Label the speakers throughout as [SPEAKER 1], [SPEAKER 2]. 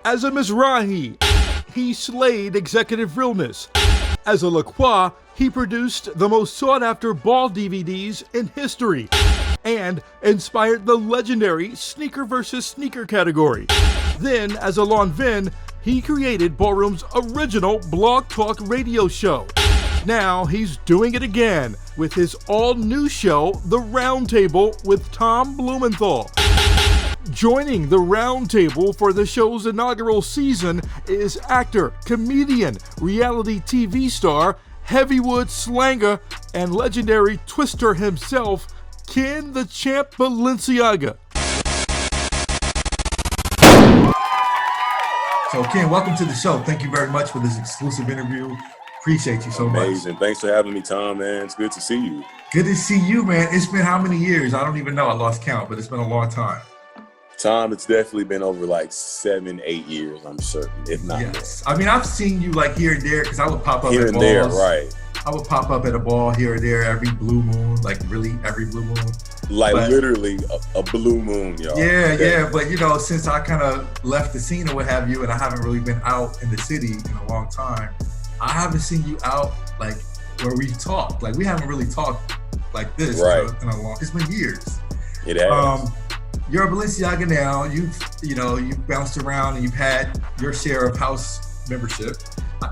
[SPEAKER 1] As a Mizrahi, he slayed executive realness. As a LaCroix, he produced the most sought-after ball DVDs in history and inspired the legendary Sneaker vs. Sneaker category. Then, as a Lanvin, he created Ballroom's original Blog Talk radio show. Now he's doing it again with his all-new show, The Roundtable with Tom Blumenthal. Joining the Roundtable for the show's inaugural season is actor, comedian, reality TV star, heavyweight slanger, and legendary twister himself, Ken the Champ Balenciaga.
[SPEAKER 2] So Ken, welcome to the show. Thank you very much for this exclusive interview. Appreciate you so much.
[SPEAKER 3] Amazing. Thanks for having me, Tom, man. It's good to see you.
[SPEAKER 2] Good to see you, man. It's been how many years? I don't even know. I lost count, but it's been a long time.
[SPEAKER 3] Tom, it's definitely been over like 7-8 years, I'm certain, if not more.
[SPEAKER 2] I mean, I've seen you like here and there because I would pop up
[SPEAKER 3] here
[SPEAKER 2] at
[SPEAKER 3] and
[SPEAKER 2] balls.
[SPEAKER 3] there, right.
[SPEAKER 2] I would pop up at a ball here or there every blue moon, like really every blue moon.
[SPEAKER 3] Like literally a blue moon, y'all.
[SPEAKER 2] Yeah. But you know, since I kind of left the scene or what have you, and I haven't really been out in the city in a long time, I haven't seen you out like where we've talked. Like we haven't really talked like this in a long. It's been years.
[SPEAKER 3] It has.
[SPEAKER 2] You're a Balenciaga now. You've bounced around and you've had your share of house membership.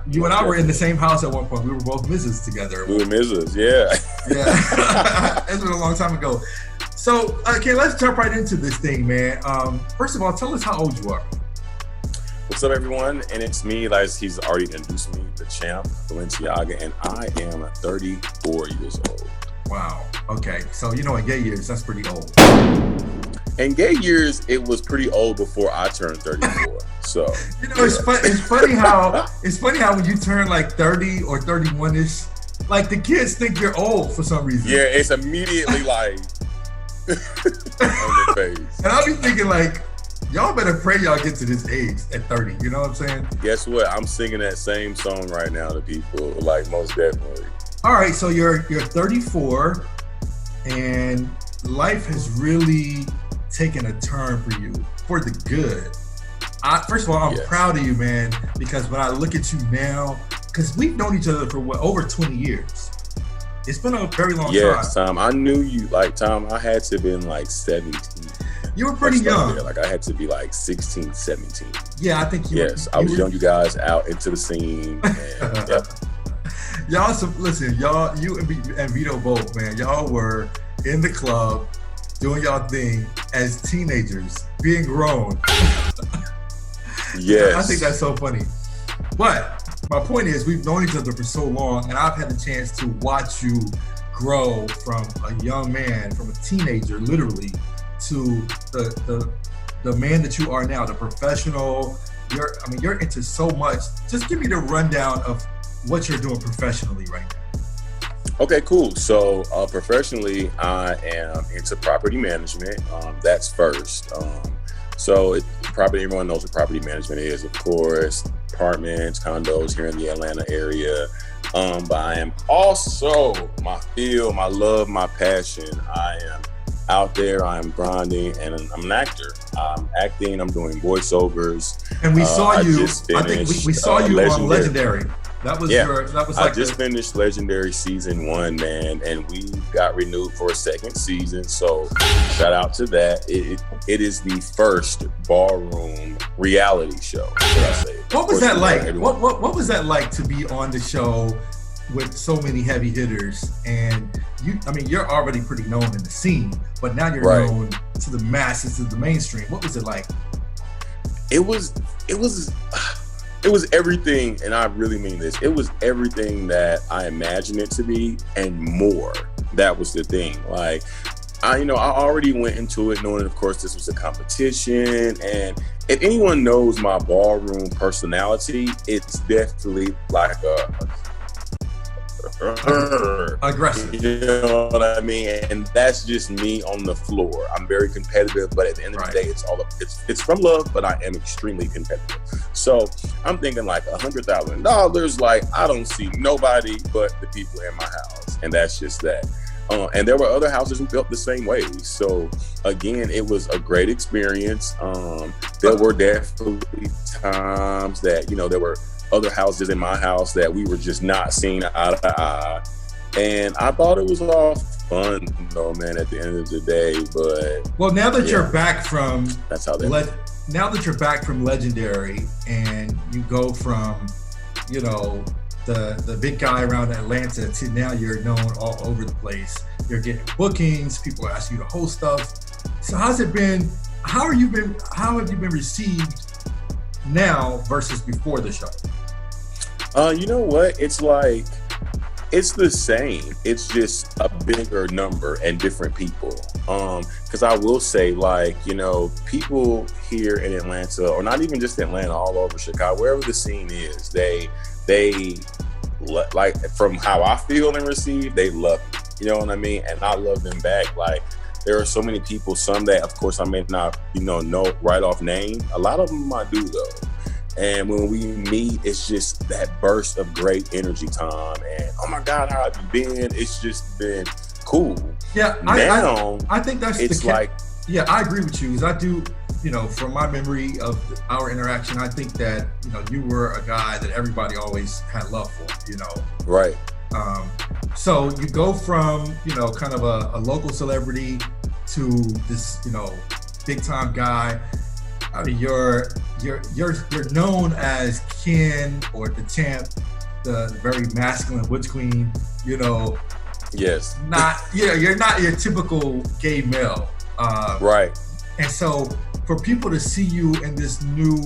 [SPEAKER 2] You and I were in the same house at one point. We were both Mrs. together.
[SPEAKER 3] We were Mrs. Yeah.
[SPEAKER 2] Yeah. It's been a long time ago. So, okay, let's jump right into this thing, man. First of all, tell us how old you are.
[SPEAKER 3] What's up, everyone? And it's me, like he's already introduced me, the champ, Balenciaga, and I am 34 years old.
[SPEAKER 2] Wow. Okay. So, in gay years, that's pretty old.
[SPEAKER 3] In gay years, it was pretty old before I turned 34. So
[SPEAKER 2] it's funny how when you turn like 30 or 31ish, like the kids think you're old for some reason.
[SPEAKER 3] Yeah, it's immediately like on their face.
[SPEAKER 2] And I'll be thinking like, y'all better pray y'all get to this age at 30. You know what I'm saying?
[SPEAKER 3] Guess what? I'm singing that same song right now to people, like most definitely.
[SPEAKER 2] All right, so you're 34, and life has really taken a turn for you for the good. First of all, I'm proud of you, man, because when I look at you now, because we've known each other for over 20 years. It's been a very long time.
[SPEAKER 3] Yes, Tom. I knew you, Tom, I had to have been like 17.
[SPEAKER 2] You were pretty young.
[SPEAKER 3] There. Like I had to be like 16, 17.
[SPEAKER 2] Yeah, I think you were.
[SPEAKER 3] I was young, you guys out into the scene. And,
[SPEAKER 2] Y'all, listen, y'all, you and Vito both, man, y'all were in the club doing y'all thing as teenagers, being grown.
[SPEAKER 3] Yes.
[SPEAKER 2] I think that's so funny. But my point is, we've known each other for so long, and I've had the chance to watch you grow from a young man, from a teenager, literally, to the man that you are now, the professional. You're into so much. Just give me the rundown of what you're doing professionally right now.
[SPEAKER 3] Okay, cool. So professionally, I am into property management. That's first. Everyone knows what property management is, of course, apartments, condos here in the Atlanta area. But I am also my field, my love, my passion. I am out there, I'm grinding, and I'm an actor. I'm acting, I'm doing voiceovers.
[SPEAKER 2] And we saw you, I think we saw you on Legendary. That was
[SPEAKER 3] I just finished Legendary season 1, man, and we got renewed for a second season. So shout out to that. It is the first ballroom reality show.
[SPEAKER 2] What was that like? What was that like to be on the show with so many heavy hitters? And you're already pretty known in the scene, but now you're known to the masses, to the mainstream. What was it like?
[SPEAKER 3] It was everything, and I really mean this. It was everything that I imagined it to be and more. That was the thing. Like, I already went into it knowing, of course, this was a competition. And if anyone knows my ballroom personality, it's definitely like
[SPEAKER 2] aggressive.
[SPEAKER 3] You know what I mean? And that's just me on the floor. I'm very competitive, but at the end of the day, it's from love, but I am extremely competitive. So I'm thinking like $100,000. Like, I don't see nobody but the people in my house. And that's just that. And there were other houses who felt the same way. So again, it was a great experience. There were definitely times that, there were other houses in my house that we were just not seeing eye to eye. And I thought it was all fun though, man, at the end of the day. But
[SPEAKER 2] well, now that you're back from
[SPEAKER 3] that's how
[SPEAKER 2] now that you're back from Legendary and you go from, the big guy around Atlanta to now you're known all over the place. You're getting bookings, people are asking you to host stuff. So how's it been? How have you been received now versus before the show?
[SPEAKER 3] You know what? It's like, it's the same. It's just a bigger number and different people. Because I will say, people here in Atlanta, or not even just Atlanta, all over Chicago, wherever the scene is, they like, from how I feel and receive, they love me. You know what I mean? And I love them back. Like, there are so many people, some that, of course, I may not, know right off name. A lot of them I do, though. And when we meet, it's just that burst of great energy time. And, oh my God, how have you been? It's just been cool.
[SPEAKER 2] Yeah, I think that's
[SPEAKER 3] it's like,
[SPEAKER 2] yeah, I agree with you. Because I do, from my memory of our interaction, I think that, you were a guy that everybody always had love for,
[SPEAKER 3] Right.
[SPEAKER 2] So you go from, kind of a local celebrity to this, big time guy. I mean, you're known as Ken or the Chant, the very masculine witch queen.
[SPEAKER 3] Yes.
[SPEAKER 2] You're not your typical gay male.
[SPEAKER 3] Right.
[SPEAKER 2] And so for people to see you in this new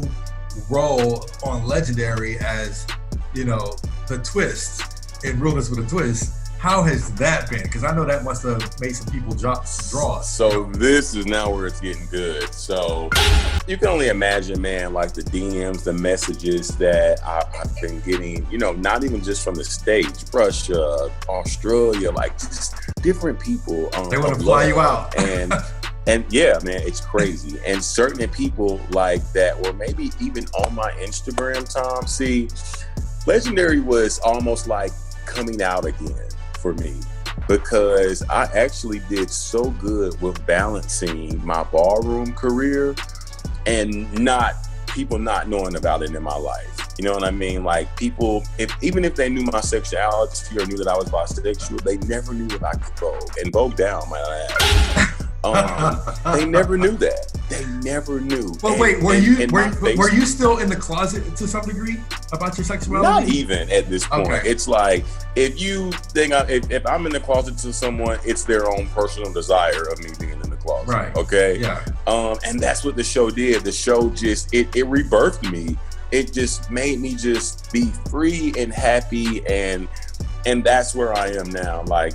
[SPEAKER 2] role on Legendary as, the twist in Realness with a Twist, how has that been? Because I know that must have made some people drop some draws.
[SPEAKER 3] So this is now where it's getting good. So you can only imagine, man, like the DMs, the messages that I've been getting, not even just from the States, Russia, Australia, like just different people.
[SPEAKER 2] They want to fly you out.
[SPEAKER 3] And yeah, man, it's crazy. And certain people like that were maybe even on my Instagram, Tom. See, Legendary was almost like coming out again for me, because I actually did so good with balancing my ballroom career and people not knowing about it in my life. You know what I mean? Like, people, even if they knew my sexuality or knew that I was bisexual, they never knew that I could vogue and vogue down my ass. They never knew that. They never knew.
[SPEAKER 2] But wait, were you still in the closet to some degree about your sexuality?
[SPEAKER 3] Not even at this point.
[SPEAKER 2] Okay.
[SPEAKER 3] It's like, if you think if I'm in the closet to someone, it's their own personal desire of me being in the closet.
[SPEAKER 2] Right.
[SPEAKER 3] Okay.
[SPEAKER 2] Yeah.
[SPEAKER 3] And that's what the show did. The show just it rebirthed me. It just made me just be free and happy, and that's where I am now. Like,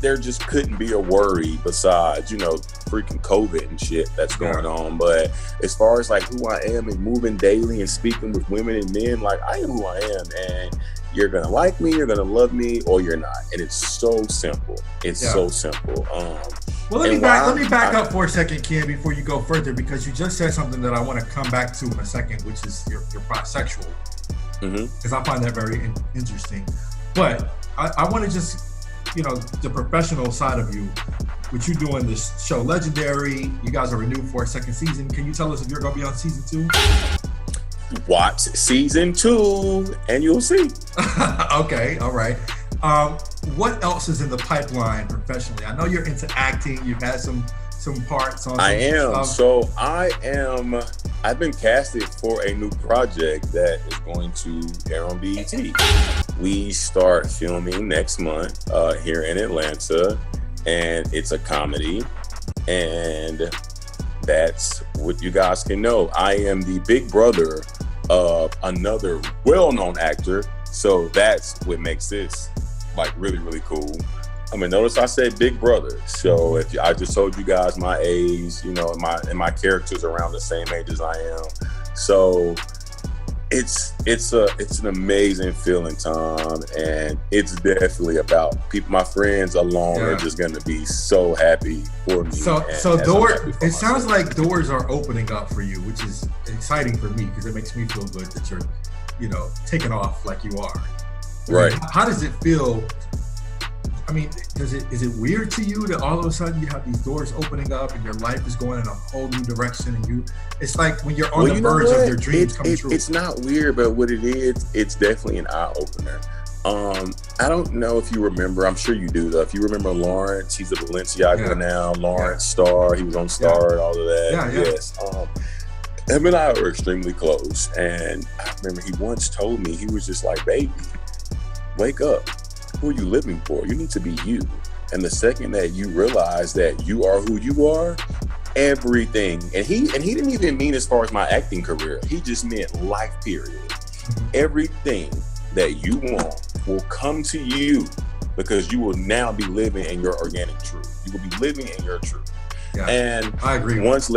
[SPEAKER 3] there just couldn't be a worry besides, freaking COVID and shit that's going on. But as far as like who I am and moving daily and speaking with women and men, like, I am who I am, and you're gonna like me, you're gonna love me, or you're not. And it's so simple. It's so simple.
[SPEAKER 2] Well, let me back up for a second, Ken, before you go further, because you just said something that I want to come back to in a second, which is you're bisexual. Because I find that very interesting. But I want to just, the professional side of you, what you doing this show Legendary, you guys are renewed for a second season. Can you tell us if you're going to be on season 2?
[SPEAKER 3] Watch season 2 and you'll see.
[SPEAKER 2] Okay, all right. What else is in the pipeline professionally? I know you're into acting. You've had some parts on.
[SPEAKER 3] I am. So I've been casted for a new project that is going to air on BET. We start filming next month here in Atlanta, and it's a comedy. And that's what you guys can know. I am the big brother of another well-known actor. So that's what makes this like really, really cool. I mean, notice I said big brother. So if I just told you guys my age, and my character's around the same age as I am. So it's an amazing feeling, Tom, and it's definitely about people. My friends alone are just going to be so happy for me.
[SPEAKER 2] So it sounds like doors are opening up for you, which is exciting for me because it makes me feel good that you're, taking off like you are.
[SPEAKER 3] Right.
[SPEAKER 2] How does it feel I mean, is it weird to you that all of a sudden you have these doors opening up and your life is going in a whole new direction, and it's like when you're on the verge of your dreams coming true.
[SPEAKER 3] It's not weird, but what it is, it's definitely an eye opener. I don't know if you remember, I'm sure you do though. If you remember Lawrence, he's a Balenciaga now, Lawrence Star, he was on Star, all of that. Yes. Him and I were extremely close. And I remember he once told me, he was just like, baby, wake up. Who are you living for? You need to be you. And the second that you realize that you are who you are, everything, and he didn't even mean as far as my acting career, he just meant life period. Everything that you want will come to you because you will now be living in your organic truth. You will be living in your truth. Yeah, and
[SPEAKER 2] I agree.
[SPEAKER 3] Once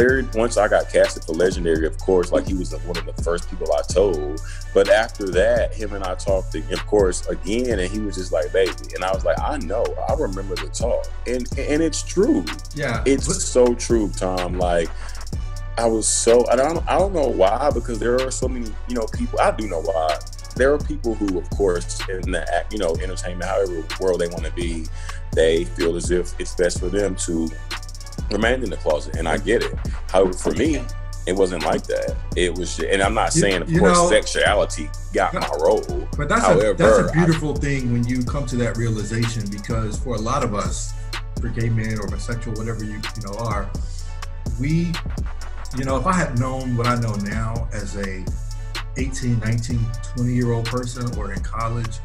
[SPEAKER 3] I got casted for Legendary, of course, like he was one of the first people I told. But after that, him and I talked, of course, again, and he was just like, baby. And I was like, I know, I remember the talk. And it's true. Yeah. It's so true, Tom. Like, I don't know why, because there are so many, people, I do know why. There are people who, of course, in the, entertainment, however world they want to be, they feel as if it's best for them to remain in the closet, and I get it. However, for me, it wasn't like that. It was, and I'm not saying, of course, sexuality got my role.
[SPEAKER 2] But that's a beautiful thing when you come to that realization, because for a lot of us, for gay men or bisexual, whatever you are, we, if I had known what I know now as a 18, 19, 20-year-old person or in college,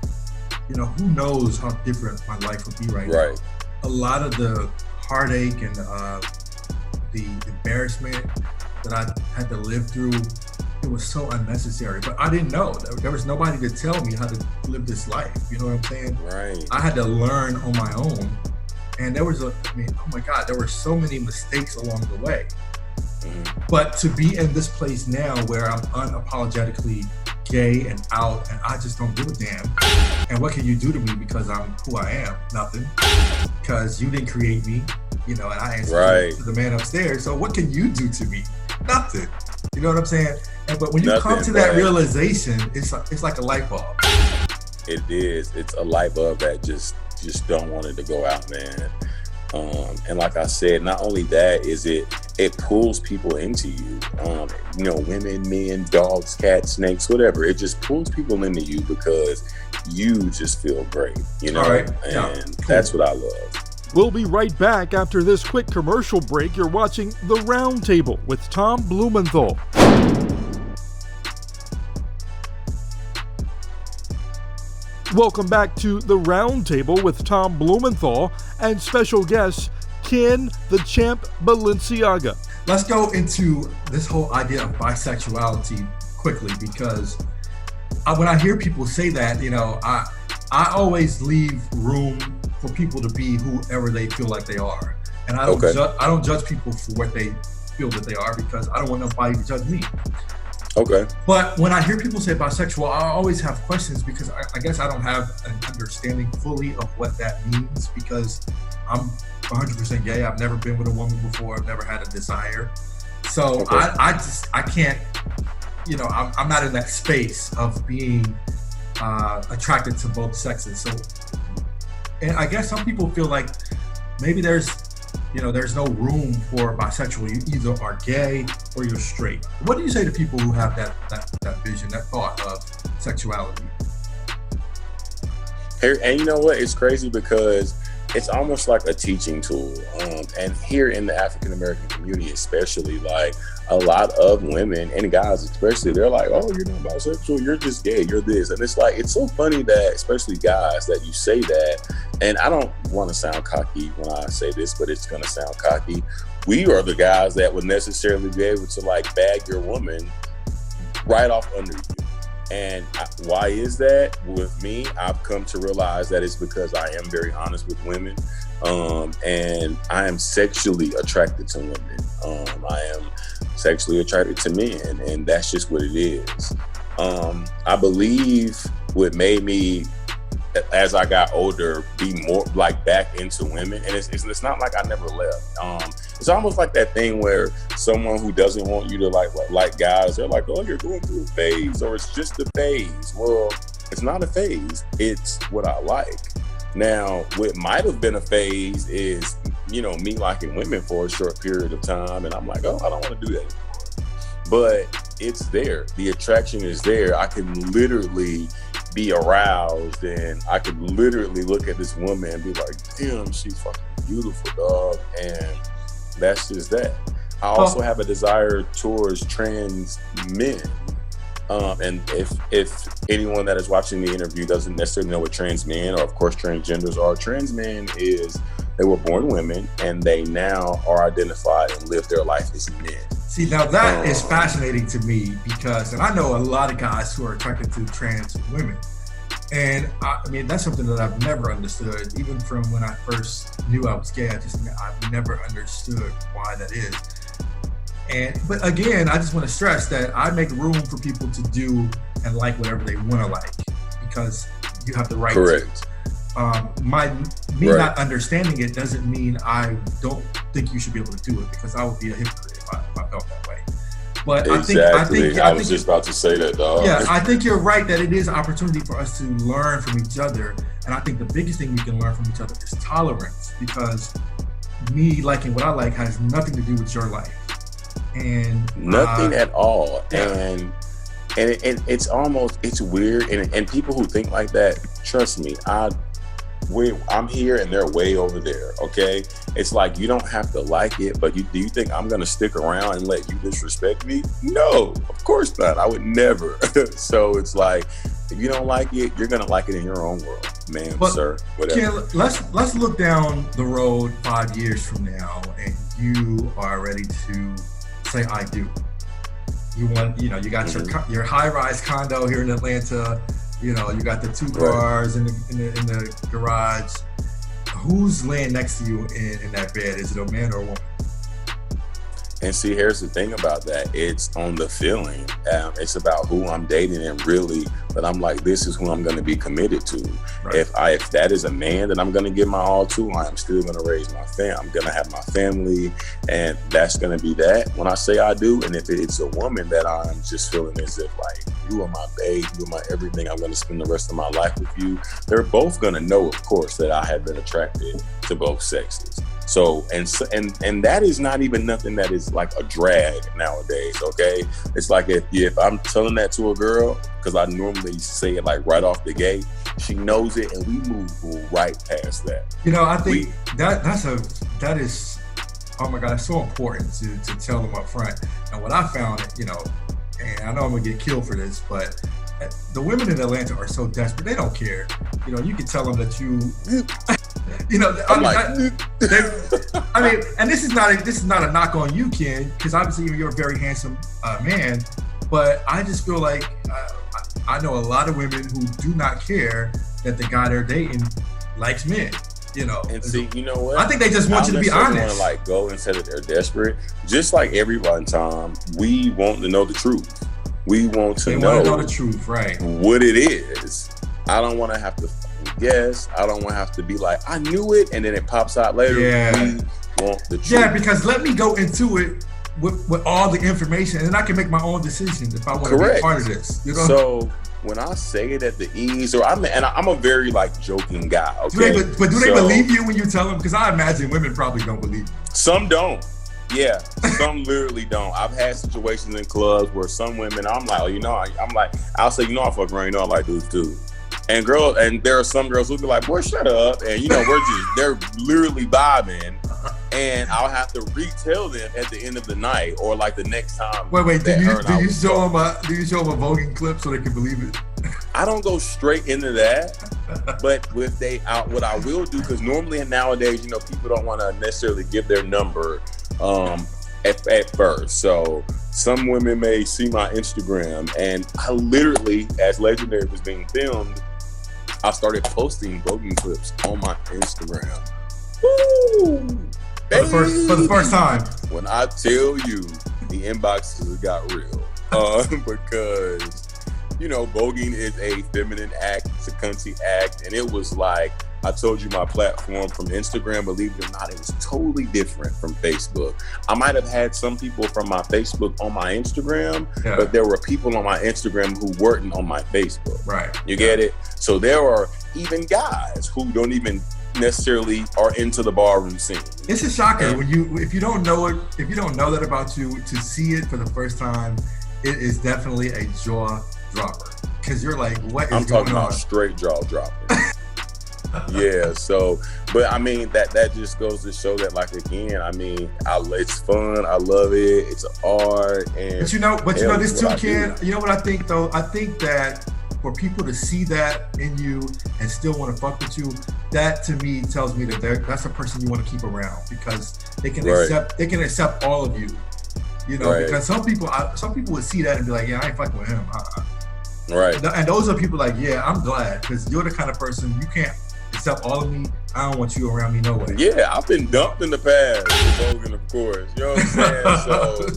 [SPEAKER 2] who knows how different my life would be right now. A lot of the heartache and the embarrassment that I had to live through, it was so unnecessary. But I didn't know. There was nobody to tell me how to live this life. You know what I'm saying?
[SPEAKER 3] Right.
[SPEAKER 2] I had to learn on my own. And there was oh my God, there were so many mistakes along the way. But to be in this place now where I'm unapologetically gay and out, and I just don't give a damn. And what can you do to me because I'm who I am? Nothing. Because you didn't create me, and I answer to the man upstairs. So what can you do to me? Nothing. You know what I'm saying? But when you come to that realization, it's like a light bulb.
[SPEAKER 3] It is. It's a light bulb that just don't want it to go out, man. And like I said, not only that, is it pulls people into you. Women, men, dogs, cats, snakes, whatever. It just pulls people into you because you just feel great, All right. And that's what I love.
[SPEAKER 1] We'll be right back after this quick commercial break. You're watching The Round Table with Tom Blumenthal. Welcome back to The Round Table with Tom Blumenthal and special guest Ken the Champ Balenciaga.
[SPEAKER 2] Let's go into this whole idea of bisexuality quickly, because when I hear people say that, I always leave room for people to be whoever they feel like they are. And I don't judge people for what they feel that they are, because I don't want nobody to judge me.
[SPEAKER 3] Okay.
[SPEAKER 2] But when I hear people say bisexual, I always have questions, because I guess I don't have an understanding fully of what that means, because I'm 100% gay. I've never been with a woman before. I've never had a desire. So I can't, I'm not in that space of being attracted to both sexes. So, and I guess some people feel like maybe there's no room for bisexual. You either are gay or you're straight. What do you say to people who have that vision, that thought of sexuality?
[SPEAKER 3] And you know what? It's crazy because it's almost like a teaching tool. And here in the African American community, especially, like a lot of women and guys, especially, they're like, "Oh, you're not bisexual. You're just gay. You're this." And it's like, it's so funny that, especially guys, that you say that. And I don't want to sound cocky when I say this, but it's going to sound cocky. We are the guys that would necessarily be able to like bag your woman right off under you. And why is that? With me, I've come to realize that it's because I am very honest with women, and I am sexually attracted to women. I am sexually attracted to men, and that's just what it is. I believe what made me, as I got older, be more like back into women, and it's not like I never left. It's almost like that thing where someone who doesn't want you to like guys, they're like, "Oh, you're going through a phase," or "It's just a phase." Well, it's not a phase. It's what I like. Now, what might have been a phase is, you know, me liking women for a short period of time, and I'm like, oh, I don't want to do that anymore. But it's there. The attraction is there. I can literally be aroused, and I could literally look at this woman and be like, damn, she's fucking beautiful, dog. And that's just that. I also have a desire towards trans men. And if anyone that is watching the interview doesn't necessarily know what trans men or, of course, transgenders are, trans men is they were born women and they now are identified and live their life as men.
[SPEAKER 2] See, now that is fascinating to me because, and I know a lot of guys who are attracted to trans women. And I mean, that's something that I've never understood. Even from when I first knew I was gay, I've never understood why that is. But again, I just want to stress that I make room for people to do and like whatever they want to like because you have the right
[SPEAKER 3] Correct.
[SPEAKER 2] to. Not understanding it doesn't mean I don't think you should be able to do it because I would be a hypocrite if I felt that way. But
[SPEAKER 3] exactly. I was just about to say that, dog.
[SPEAKER 2] Yeah, I think you're right that it is an opportunity for us to learn from each other. And I think the biggest thing we can learn from each other is tolerance because me liking what I like has nothing to do with your life. And
[SPEAKER 3] nothing at all.
[SPEAKER 2] Yeah.
[SPEAKER 3] And it's weird. And people who think like that, trust me, I'm here and they're way over there. Okay, it's like you don't have to like it, but do you think I'm gonna stick around and let you disrespect me? No, of course not. I would never. So it's like if you don't like it, you're gonna like it in your own world, ma'am, sir, whatever.
[SPEAKER 2] Ken, let's look down the road 5 years from now, and you are ready to say I do. You got your high-rise condo here in Atlanta. You know, you got the 2 cars in the garage. Who's laying next to you in that bed? Is it a man or a woman?
[SPEAKER 3] And see, here's the thing about that. It's on the feeling. It's about who I'm dating and really, but I'm like, this is who I'm going to be committed to. Right. If that is a man that I'm going to give my all to, I'm still going to raise my family. I'm going to have my family, and that's going to be that when I say I do. And if it's a woman that I'm just feeling as if like, you are my babe, you are my everything, I'm going to spend the rest of my life with you. They're both going to know, of course, that I have been attracted to both sexes. So and that is not even nothing that is like a drag nowadays, okay? It's like if I'm telling that to a girl, because I normally say it like right off the gate, she knows it and we move right past that.
[SPEAKER 2] You know, I think that is, oh my God, it's so important to tell them up front. And what I found, you know, and I know I'm gonna get killed for this, but the women in Atlanta are so desperate, they don't care. You know, you can tell them that you know, I mean, and this is not a knock on you, Ken, because obviously you're a very handsome man. But I just feel like I know a lot of women who do not care that the guy they're dating likes men. You know,
[SPEAKER 3] and see, you know what?
[SPEAKER 2] I think they just want you to be honest.
[SPEAKER 3] Want to like go and say that they're desperate. Just like everyone, Tom, we want to know the truth. We want to know
[SPEAKER 2] the truth, right?
[SPEAKER 3] What it is. I don't want to have to guess. I don't want to have to be like, I knew it, and then it pops out later.
[SPEAKER 2] Yeah.
[SPEAKER 3] We want the truth.
[SPEAKER 2] Yeah, because let me go into it with all the information, and then I can make my own decisions if I want to be a part of this. You know?
[SPEAKER 3] So when I say it at the ease, I'm a very like joking guy. Okay,
[SPEAKER 2] but do they believe you when you tell them? Because I imagine women probably don't believe you.
[SPEAKER 3] Some don't. Yeah, some literally don't. I've had situations in clubs where some women, I'm like, oh, you know, I'll say, you know, I fuck around, you know, I like dudes too. And there are some girls who'll be like, boy, shut up. And you know, they're literally vibing. And I'll have to retell them at the end of the night or like the next time.
[SPEAKER 2] Wait, do you show them a voguing clip so they can believe it?
[SPEAKER 3] I don't go straight into that, but what I will do, because normally nowadays, you know, people don't want to necessarily give their number at first. So some women may see my Instagram, and I literally, as Legendary was being filmed, I started posting voguing clips on my Instagram. Woo!
[SPEAKER 2] For the first time.
[SPEAKER 3] When I tell you, the inboxes got real. Because, you know, voguing is a feminine act, it's a cunty act, and it was like, I told you my platform from Instagram, believe it or not, it was totally different from Facebook. I might have had some people from my Facebook on my Instagram, but there were people on my Instagram who weren't on my Facebook.
[SPEAKER 2] Right.
[SPEAKER 3] You get it? So there are even guys who don't even necessarily are into the ballroom scene.
[SPEAKER 2] It's a shocker when if you don't know that about you, to see it for the first time, it is definitely a jaw dropper. Because you're like, what is going on?
[SPEAKER 3] I'm talking about straight jaw dropper. Yeah, so, but I mean, that just goes to show that, like, again, I mean, it's fun, I love it, it's art, and
[SPEAKER 2] but you know this too, Ken. You know what I think though? I think that for people to see that in you and still want to fuck with you, that to me tells me that that's a person you want to keep around, because they can accept all of you. You know, because some people would see that and be like, yeah, I ain't fucking with him.
[SPEAKER 3] Right.
[SPEAKER 2] And those are people like, yeah, I'm glad, because you're the kind of person, you can't accept all of me. I don't want you around me no way.
[SPEAKER 3] Yeah, I've been dumped in the past with Logan, of course. You know what I'm saying? So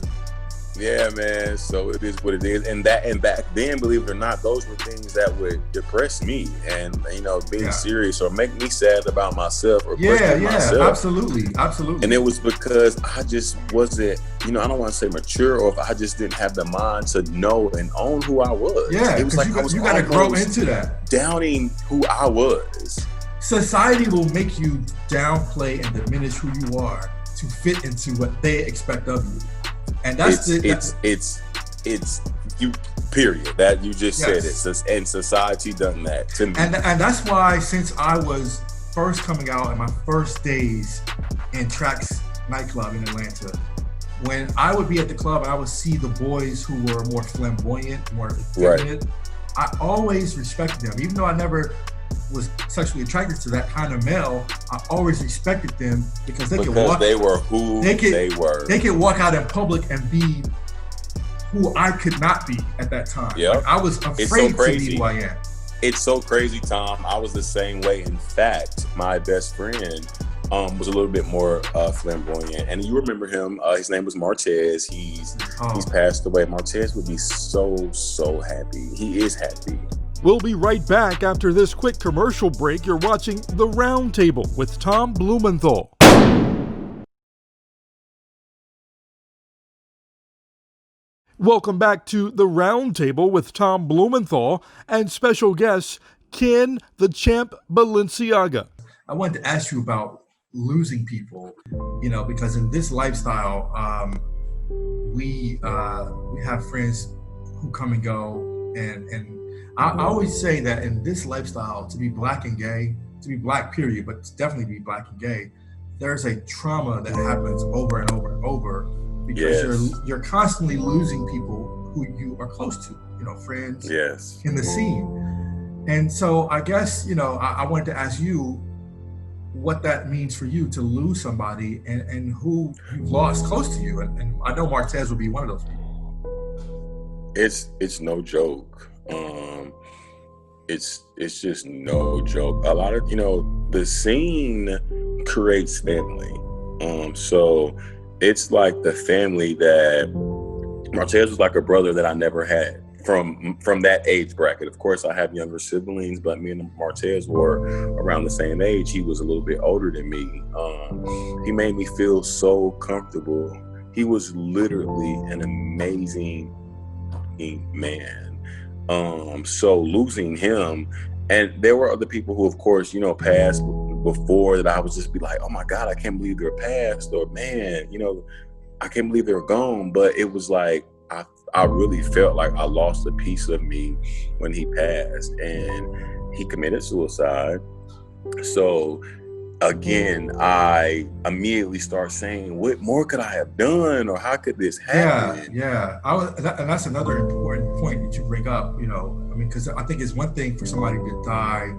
[SPEAKER 3] yeah, man. So it is what it is. And back then, believe it or not, those were things that would depress me, and being serious or make me sad about myself or myself.
[SPEAKER 2] Absolutely.
[SPEAKER 3] And it was because I just wasn't, I don't want to say mature, or if I just didn't have the mind to know and own who I was.
[SPEAKER 2] Yeah,
[SPEAKER 3] it was like
[SPEAKER 2] you got to grow into that.
[SPEAKER 3] Downing who I was. Society
[SPEAKER 2] will make you downplay and diminish who you are to fit into what they expect of you, and that's
[SPEAKER 3] it's you. Period. That you just said it, and society done that to me.
[SPEAKER 2] And that's why, since I was first coming out in my first days in Trax nightclub in Atlanta, when I would be at the club and I would see the boys who were more flamboyant, more effeminate, I always respected them, even though I never was sexually attracted to that kind of male. I always respected them because they were who they were. They could walk out in public and be who I could not be at that time.
[SPEAKER 3] Yeah,
[SPEAKER 2] like, I was afraid to be who I am.
[SPEAKER 3] It's so crazy, Tom. I was the same way. In fact, my best friend was a little bit more flamboyant, and you remember him. His name was Martez. He's passed away. Martez would be so happy. He is happy.
[SPEAKER 1] We'll be right back after this quick commercial break. You're watching The Roundtable with Tom Blumenthal. Welcome back to The Roundtable with Tom Blumenthal and special guest Ken the Champ Balenciaga.
[SPEAKER 2] I wanted to ask you about losing people, because in this lifestyle, we have friends who come and go, and I always say that in this lifestyle, to be black and gay, to be black period, but to definitely be black and gay, there's a trauma that happens over and over and over, because you're constantly losing people who you are close to, friends in the scene. And so I guess, I wanted to ask you what that means for you to lose somebody and who you've lost close to you. And I know Martez would be one of those people.
[SPEAKER 3] It's no joke. It's just no joke. A lot of, the scene creates family. So it's like the family that Martez was like a brother that I never had from that age bracket. Of course, I have younger siblings, but me and Martez were around the same age. He was a little bit older than me. He made me feel so comfortable. He was literally an amazing man. So losing him, and there were other people who, of course, passed before that I would just be like, oh my God, I can't believe they're passed, or man, I can't believe they're gone. But it was like, I really felt like I lost a piece of me when he passed, and he committed suicide. So again, I immediately start saying, what more could I have done, or how could this happen?
[SPEAKER 2] Yeah. And that's another important point that you bring up, because I think it's one thing for somebody to die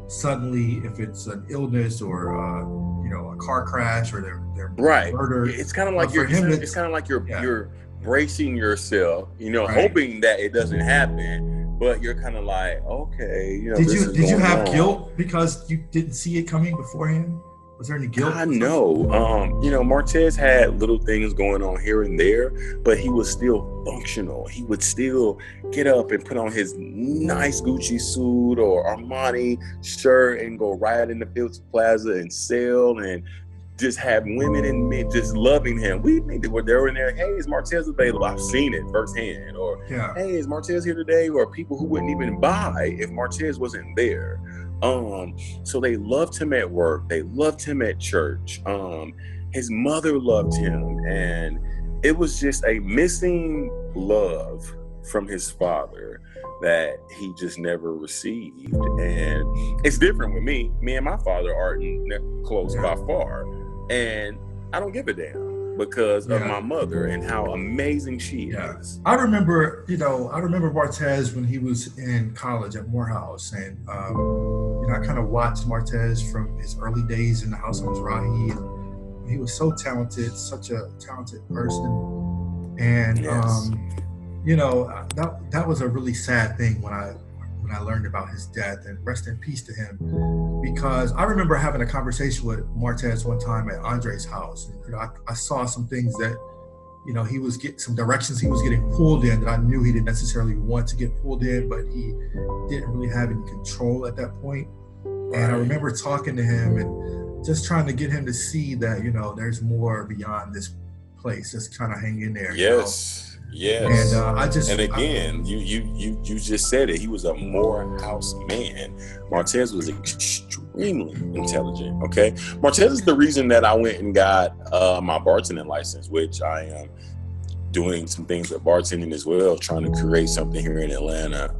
[SPEAKER 2] suddenly if it's an illness or a car crash or they're murdered.
[SPEAKER 3] It's kind of like you're bracing yourself, hoping that it doesn't happen, but you're kind of like, okay,
[SPEAKER 2] Did you have guilt because you didn't see it coming beforehand? Was there any guilt?
[SPEAKER 3] I know. Martez had little things going on here and there, but he was still functional. He would still get up and put on his nice Gucci suit or Armani shirt and go right in the Phillips Plaza and sell, and just have women and men just loving him. They were in there, hey, is Martez available? I've seen it firsthand. Or, hey, is Martez here today? Or people who wouldn't even buy if Martez wasn't there. So they loved him at work. They loved him at church. His mother loved him, and it was just a missing love from his father that he just never received. And it's different with me. Me and my father aren't close by far, and I don't give a damn because of my mother and how amazing she is.
[SPEAKER 2] I remember Martez when he was in college at Morehouse, and I kind of watched Martez from his early days in the House of Mizrahi, and he was so talented, such a talented person, and that was a really sad thing when I learned about his death, and rest in peace to him, because I remember having a conversation with Martez one time at Andre's house, and I saw some things that he was getting some directions he was getting pulled in that I knew he didn't necessarily want to get pulled in, but he didn't really have any control at that point. And I remember talking to him and just trying to get him to see that there's more beyond this place. Just kind of hang in there.
[SPEAKER 3] Yes.
[SPEAKER 2] And
[SPEAKER 3] you just said it. He was a Morehouse man. Martez was extremely intelligent. Okay, Martez is the reason that I went and got my bartending license, which I am doing some things with bartending as well, trying to create something here in Atlanta.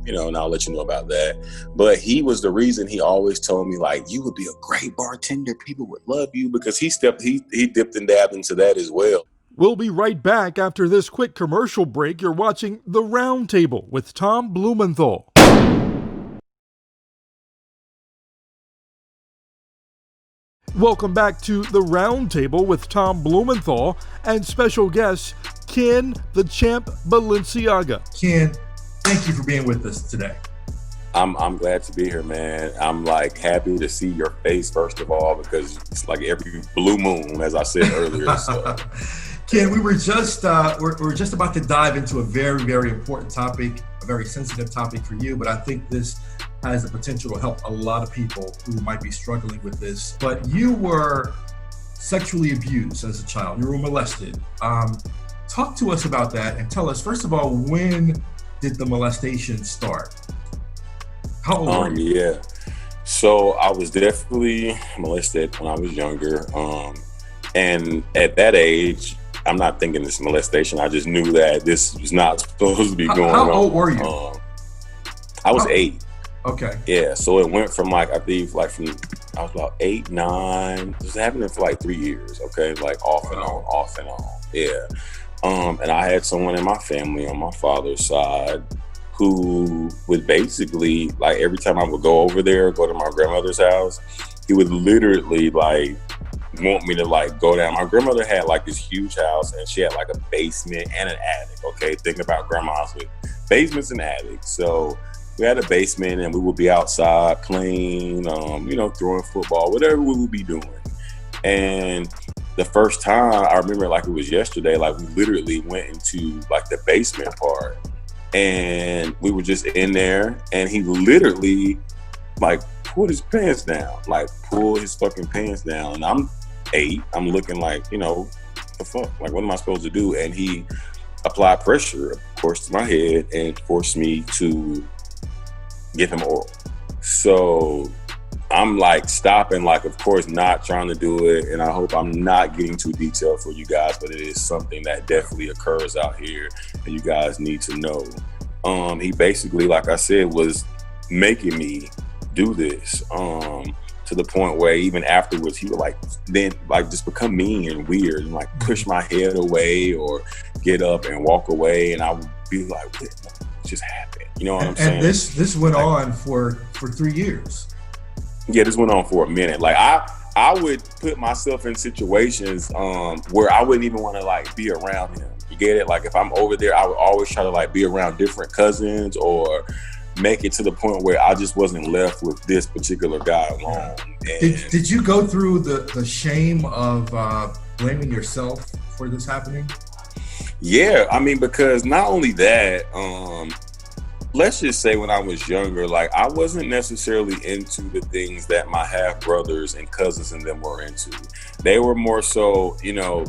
[SPEAKER 3] And I'll let you know about that. But he was the reason. He always told me, like, you would be a great bartender. People would love you, because he dipped and dabbed into that as well.
[SPEAKER 1] We'll be right back after this quick commercial break. You're watching The Roundtable with Tom Blumenthal. Welcome back to The Roundtable with Tom Blumenthal and special guest Ken the Champ Balenciaga.
[SPEAKER 2] Ken, thank you for being with us today.
[SPEAKER 3] I'm glad to be here, man. I'm like happy to see your face, first of all, because it's like every blue moon, as I said earlier. So.
[SPEAKER 2] Ken, we were just we're just about to dive into a very, very important topic, a very sensitive topic for you, but I think this has the potential to help a lot of people who might be struggling with this. But you were sexually abused as a child. You were molested. Talk to us about that and tell us, first of all, when did the molestation start? How old were you?
[SPEAKER 3] Yeah. So I was definitely molested when I was younger. And at that age, I'm not thinking this molestation. I just knew that this was not supposed to be going on.
[SPEAKER 2] How old were you?
[SPEAKER 3] I was 8.
[SPEAKER 2] Okay.
[SPEAKER 3] Yeah. So it went from I was about 8, 9. It was happening for like 3 years. Okay. Like off and on. Yeah. And I had someone in my family on my father's side who would basically, like, every time I would go to my grandmother's house, he would literally want me to go down. My grandmother had this huge house, and she had a basement and an attic. Okay, think about grandmas with basements and attics. So we had a basement, and we would be outside playing, throwing football, whatever we would be doing. And the first time, I remember it was yesterday. We literally went into the basement part, and we were just in there, and he literally pulled his pants down, pulled his fucking pants down. And I'm 8. I'm looking the fuck? What am I supposed to do? And he applied pressure, of course, to my head and forced me to give him oral. So I'm stopping, of course, not trying to do it. And I hope I'm not getting too detailed for you guys, but it is something that definitely occurs out here and you guys need to know. He basically, like I said, was making me do this to the point where even afterwards he would just become mean and weird and push my head away or get up and walk away, and I would be like, what just happened? You know what I'm saying?
[SPEAKER 2] And this went on for 3 years.
[SPEAKER 3] Yeah, this went on for a minute. I would put myself in situations where I wouldn't even want to be around him. You get it? If I'm over there, I would always try to be around different cousins or make it to the point where I just wasn't left with this particular guy alone.
[SPEAKER 2] Did you go through the shame of blaming yourself for this happening?
[SPEAKER 3] Yeah, I mean, because not only that, let's just say when I was younger, like I wasn't necessarily into the things that my half brothers and cousins and them were into. They were more so, you know,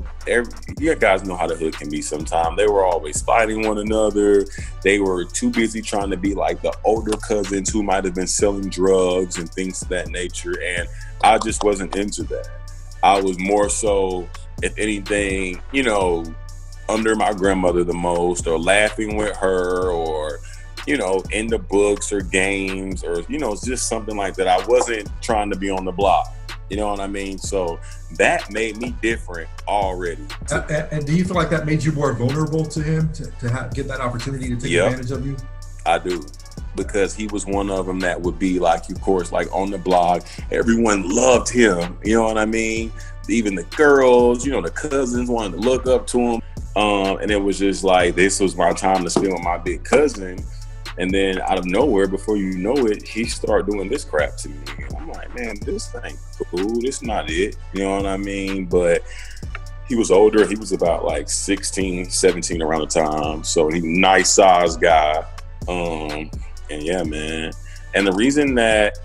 [SPEAKER 3] you guys know how the hood can be sometimes. They were always fighting one another. They were too busy trying to be like the older cousins who might have been selling drugs and things of that nature. And I just wasn't into that. I was more so, if anything, you know, under my grandmother the most, or laughing with her, or, you know, in the books or games, or, you know, just something like that. I wasn't trying to be on the block. You know what I mean? So that made me different already.
[SPEAKER 2] And do you feel like that made you more vulnerable to him to get that opportunity to take advantage of you?
[SPEAKER 3] I do. Because he was one of them that would be like, of course, like on the blog, everyone loved him. You know what I mean? Even the girls, you know, the cousins wanted to look up to him. And it was just like, this was my time to spend with my big cousin. And then out of nowhere, before you know it, he started doing this crap to me. And I'm like, man, this ain't cool. This not it. You know what I mean? But he was older. He was about like 16, 17 around the time. So he nice sized guy. And yeah, man. And the reason that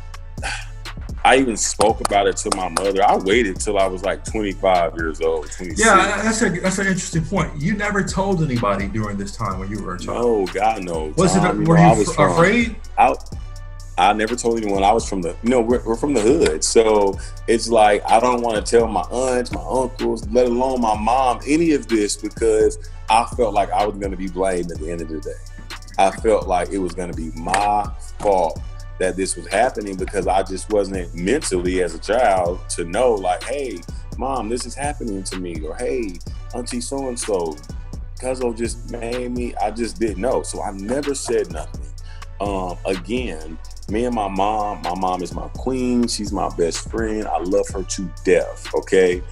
[SPEAKER 3] I even spoke about it to my mother, I waited till I was like 25 years old, 26.
[SPEAKER 2] Yeah, that's an interesting point. You never told anybody during this time when you were a child.
[SPEAKER 3] No, God, no.
[SPEAKER 2] Was
[SPEAKER 3] Tom,
[SPEAKER 2] it? Were you afraid?
[SPEAKER 3] I never told anyone. I was from the, you know, we're from the hood. So it's like, I don't want to tell my aunts, my uncles, let alone my mom, any of this, because I felt like I was going to be blamed at the end of the day. I felt like it was going to be my fault that this was happening, because I just wasn't mentally as a child to know, like, hey, mom, this is happening to me, or hey, auntie so-and-so, cuzzo just made me, I just didn't know. So I never said nothing. Again, me and my mom is my queen. She's my best friend. I love her to death. Okay.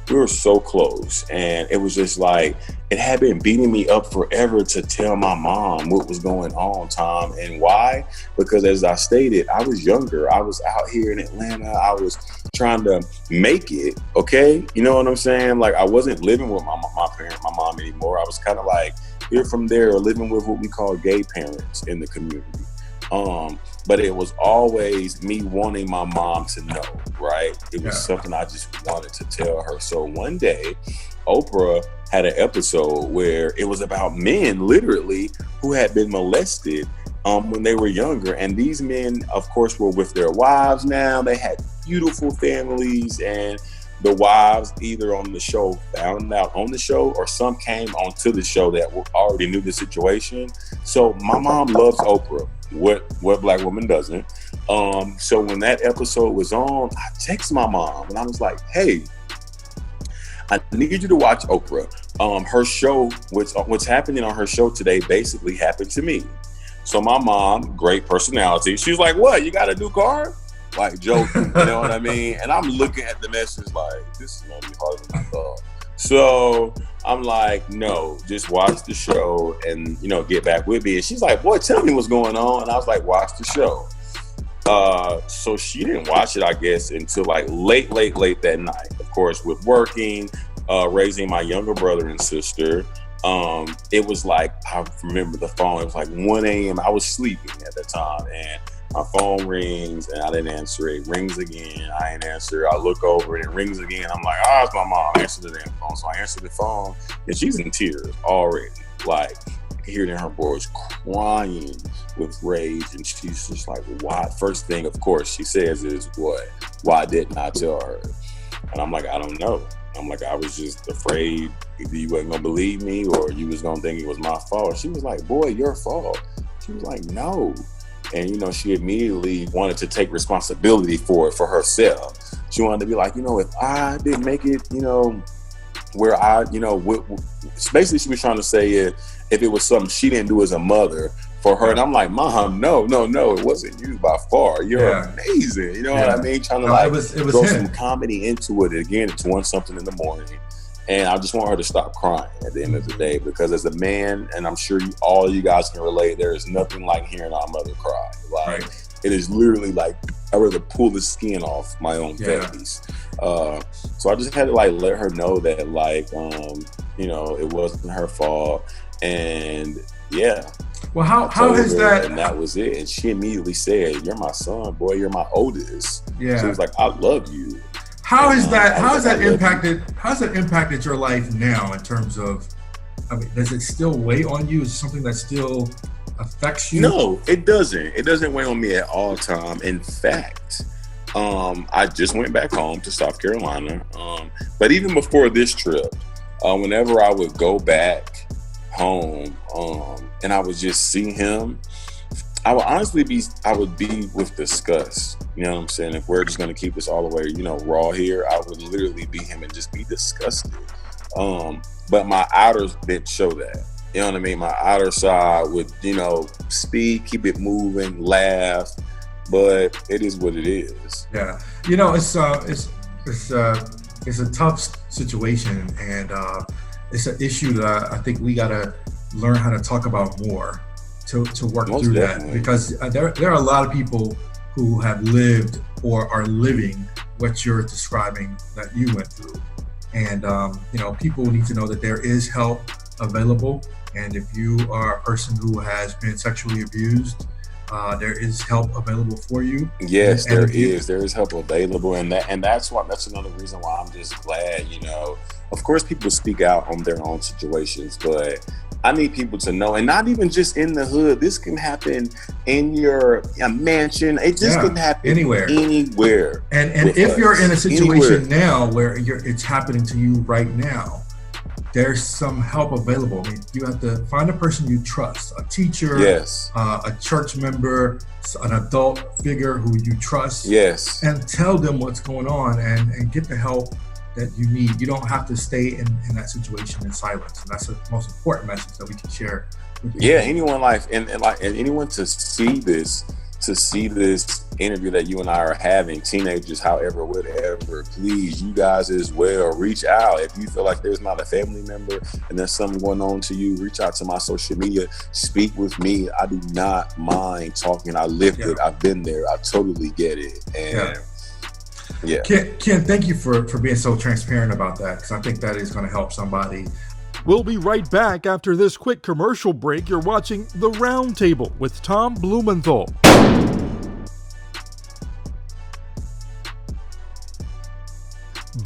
[SPEAKER 3] We were so close, and it was just like, it had been beating me up forever to tell my mom what was going on, Tom. And why? Because as I stated, I was younger. I was out here in Atlanta. I was trying to make it, okay? You know what I'm saying? Like, I wasn't living with my mom anymore. I was kind of like here from there, living with what we call gay parents in the community. But it was always me wanting my mom to know, right? It was something I just wanted to tell her. So one day, Oprah had an episode where it was about men, literally, who had been molested when they were younger. And these men, of course, were with their wives now. They had beautiful families, and the wives either on the show found out on the show, or some came onto the show that already knew the situation. So my mom loves Oprah. What black woman doesn't? So when that episode was on, I texted my mom and I was like, hey, I need you to watch Oprah. Her show, what's happening on her show today basically happened to me. So my mom, great personality, she's like, what, you got a new car? Like joking, you know what I mean? And I'm looking at the message like, this is gonna be harder than I thought. So I'm like, no, just watch the show and, you know, get back with me. And she's like, boy, tell me what's going on. And I was like, watch the show. So she didn't watch it, I guess, until like late that night. Of course, with working, raising my younger brother and sister. It was like, I remember the phone, it was like 1 a.m. I was sleeping at the time, and my phone rings and I didn't answer it. Rings again, I didn't answer. I look over and it rings again. I'm like, it's my mom. Answer the damn phone. So I answer the phone and she's in tears already. Like, I can hear it in her voice, crying with rage. And she's just like, why? First thing, of course, she says is, what? Why didn't I tell her? And I'm like, I don't know. I'm like, I was just afraid either you wasn't gonna believe me or you was gonna think it was my fault. She was like, boy, your fault. She was like, no. And, you know, she immediately wanted to take responsibility for it for herself. She wanted to be like, you know, if I didn't make it, you know, where I, you know, basically she was trying to say if it was something she didn't do as a mother for her. And I'm like, Mom, no, it wasn't you by far. You're amazing. You know what I mean? Trying to throw some comedy into it. Again, it's 1 something in the morning. And I just want her to stop crying at the end of the day, because as a man, and I'm sure all you guys can relate, there is nothing like hearing our mother cry. Like, it is literally like, I'd rather pull the skin off my own face. So I just had to like let her know that, like, you know, it wasn't her fault. And yeah,
[SPEAKER 2] Well, how has that?
[SPEAKER 3] And that was it. And she immediately said, "You're my son, boy. You're my oldest."
[SPEAKER 2] Yeah.
[SPEAKER 3] She was like, "I love you."
[SPEAKER 2] How has that impacted your life now in terms of? I mean, does it still weigh on you? Is it something that still affects you?
[SPEAKER 3] No, it doesn't. It doesn't weigh on me at all time. In fact, I just went back home to South Carolina. But even before this trip, whenever I would go back home, and I would just see him, I would be with disgust. You know what I'm saying? If we're just gonna keep this all the way, raw here, I would literally be him and just be disgusted. But my outer didn't show that. You know what I mean? My outer side would, speak, keep it moving, laugh, but it is what it is.
[SPEAKER 2] Yeah, it's a tough situation, and it's an issue that I think we gotta learn how to talk about more to work
[SPEAKER 3] Most
[SPEAKER 2] through
[SPEAKER 3] definitely.
[SPEAKER 2] that, because there are a lot of people who have lived or are living what you're describing that you went through, and people need to know that there is help available, and if you are a person who has been sexually abused, there is help available for you.
[SPEAKER 3] Yes, there is. There is help available, and that's another reason why I'm just glad. Of course, people speak out on their own situations, but I need people to know, and not even just in the hood. This can happen in your mansion. It just can happen anywhere.
[SPEAKER 2] And if you're in a situation now where it's happening to you right now, there's some help available. I mean, you have to find a person you trust, a teacher, a church member, an adult figure who you trust, and tell them what's going on and get the help that you need. You don't have to stay in that situation in silence. And that's the most important message that we can share with people.
[SPEAKER 3] Yeah, anyone and anyone to see this interview that you and I are having, teenagers, however, whatever, please, you guys as well, reach out. If you feel like there's not a family member and there's something going on to you, reach out to my social media, speak with me. I do not mind talking. I lived it. I've been there. I totally get it. And
[SPEAKER 2] Ken, thank you for being so transparent about that, because I think that is going to help somebody.
[SPEAKER 1] We'll be right back after this quick commercial break. You're watching The Roundtable with Tom Blumenthal.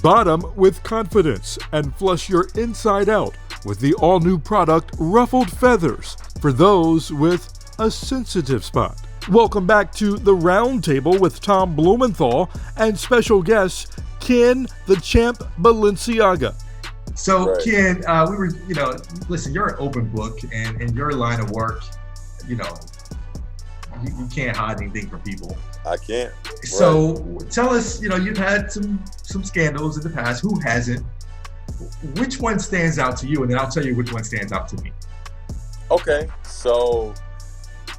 [SPEAKER 1] Bottom with confidence and flush your inside out with the all-new product Ruffled Feathers for those with a sensitive spot. Welcome back to The Roundtable with Tom Blumenthal and special guest Ken the Champ Balenciaga.
[SPEAKER 2] So Ken, we were, listen, you're an open book, and in your line of work, you can't hide anything from people.
[SPEAKER 3] I can't.
[SPEAKER 2] So tell us, you've had some scandals in the past. Who hasn't? Which one stands out to you? And then I'll tell you which one stands out to me.
[SPEAKER 3] Okay, so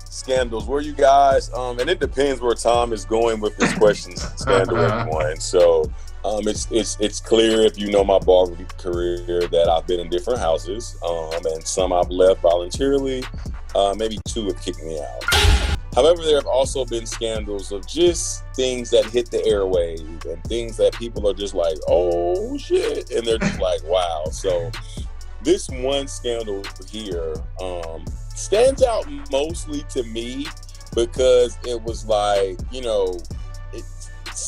[SPEAKER 3] scandals. Where you guys? And it depends where Tom is going with this question. Scandal, everyone. So it's clear, if you know my ballroom career, that I've been in different houses, and some I've left voluntarily. Maybe 2 have kicked me out. However, there have also been scandals of just things that hit the airwaves and things that people are just like, oh shit, and they're just like, wow. So this one scandal here stands out mostly to me because it was like,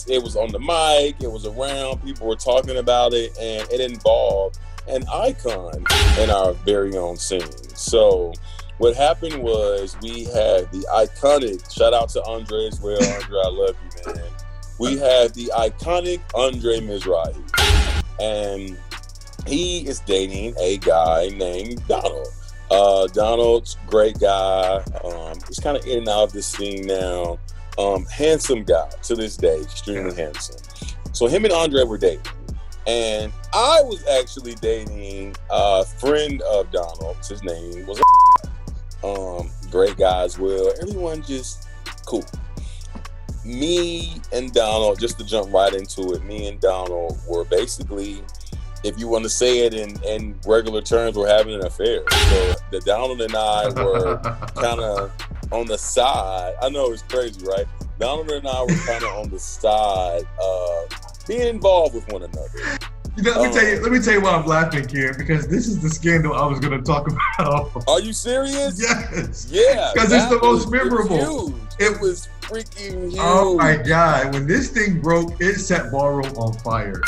[SPEAKER 3] it was on the mic, it was around, people were talking about it, and it involved an icon in our very own scene. So what happened was we had the iconic, shout out to Andre as well. Andre, I love you, man. We had the iconic Andre Mizrahi, and he is dating a guy named Donald. Donald's a great guy. He's kind of in and out of the scene now. Handsome guy to this day, extremely handsome. So him and Andre were dating, and I was actually dating a friend of Donald's. His name was great guy as well. Everyone just cool. Me and Donald, just to jump right into it, me and Donald were basically, if you want to say it in regular terms, we're having an affair. So the Donald and I were kind of on the side. I know it's crazy, right? Donald and I were kind of on the side of being involved with one another.
[SPEAKER 2] Let me tell you why I'm laughing here, because this is the scandal I was going to talk about.
[SPEAKER 3] Are you serious?
[SPEAKER 2] Yes.
[SPEAKER 3] Yeah.
[SPEAKER 2] Because it's the most memorable.
[SPEAKER 3] Huge. It was freaking huge.
[SPEAKER 2] Oh my God. When this thing broke, it set Ballroom on fire.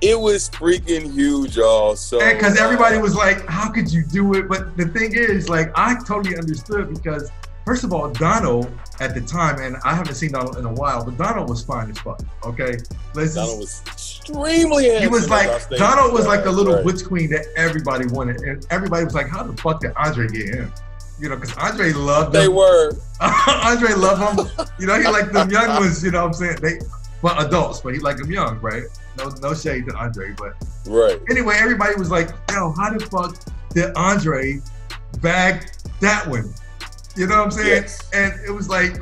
[SPEAKER 3] It was freaking huge, y'all. So
[SPEAKER 2] because everybody was like, how could you do it? But the thing is, like, I totally understood, because first of all, Donald at the time, and I haven't seen Donald in a while, but Donald was fine as fuck. Okay,
[SPEAKER 3] Donald was extremely handsome.
[SPEAKER 2] He was like, Donald was like the little witch queen that everybody wanted, and everybody was like, how the fuck did Andre get him? You know, because Andre loved him.
[SPEAKER 3] They were.
[SPEAKER 2] Andre loved him. You know, he liked them young ones. You know what I'm saying? But adults, but he liked them young, right? No shade to Andre, but
[SPEAKER 3] right. Anyway,
[SPEAKER 2] everybody was like, yo, how the fuck did Andre bag that one? You know what I'm saying?
[SPEAKER 3] Yes.
[SPEAKER 2] And it was like,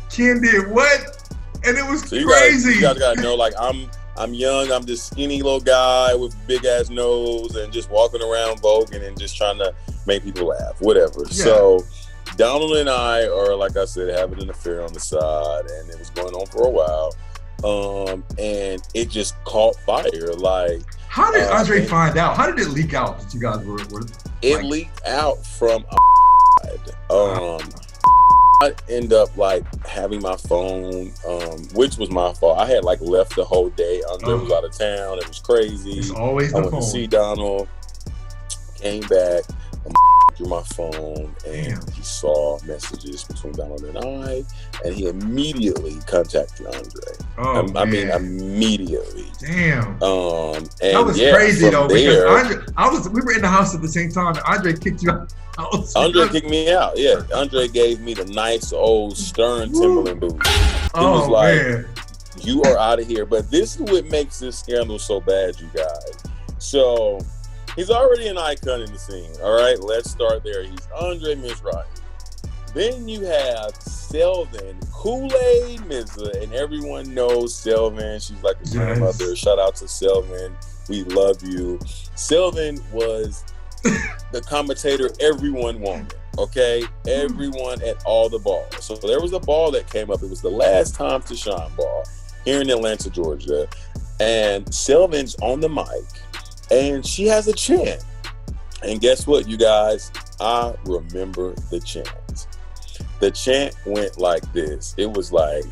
[SPEAKER 2] Ken did what? And it was
[SPEAKER 3] so
[SPEAKER 2] crazy.
[SPEAKER 3] You guys gotta know, like, I'm young, I'm this skinny little guy with big ass nose and just walking around voguing and just trying to make people laugh, whatever. Yeah. So Donald and I are, like I said, having an affair on the side, and it was going on for a while. And it just caught fire. Like,
[SPEAKER 2] how did Andre find out? How did it leak out that you guys were
[SPEAKER 3] it like, leaked out from I end up like having my phone, which was my fault. I had like left the whole day. Andre was out of town. It was crazy.
[SPEAKER 2] It's always the
[SPEAKER 3] phone. I went to see Donald, came back, through my phone, and he saw messages between Donald and I, and he immediately contacted Andre. I mean, immediately.
[SPEAKER 2] Damn.
[SPEAKER 3] And
[SPEAKER 2] that was crazy though, because we were in the house at the same time, and Andre kicked you out.
[SPEAKER 3] Andre kicked me out. Yeah, Andre gave me the nice old stern Timberland boots. He was like, man, you are out of here. But this is what makes this scandal so bad, you guys. So he's already an icon in the scene. All right, let's start there. He's Andre Mizrahi. Then you have Selvin, Kool-Aid Mizza, and everyone knows Selvin. She's like a grandmother. Shout out to Selvin. We love you. Selvin was the commentator everyone wanted, okay? Everyone at all the balls. So there was a ball that came up. It was the last time to shine ball here in Atlanta, Georgia. And Selvin's on the mic, and she has a chant. And guess what, you guys? I remember the chant. The chant went like this. It was like,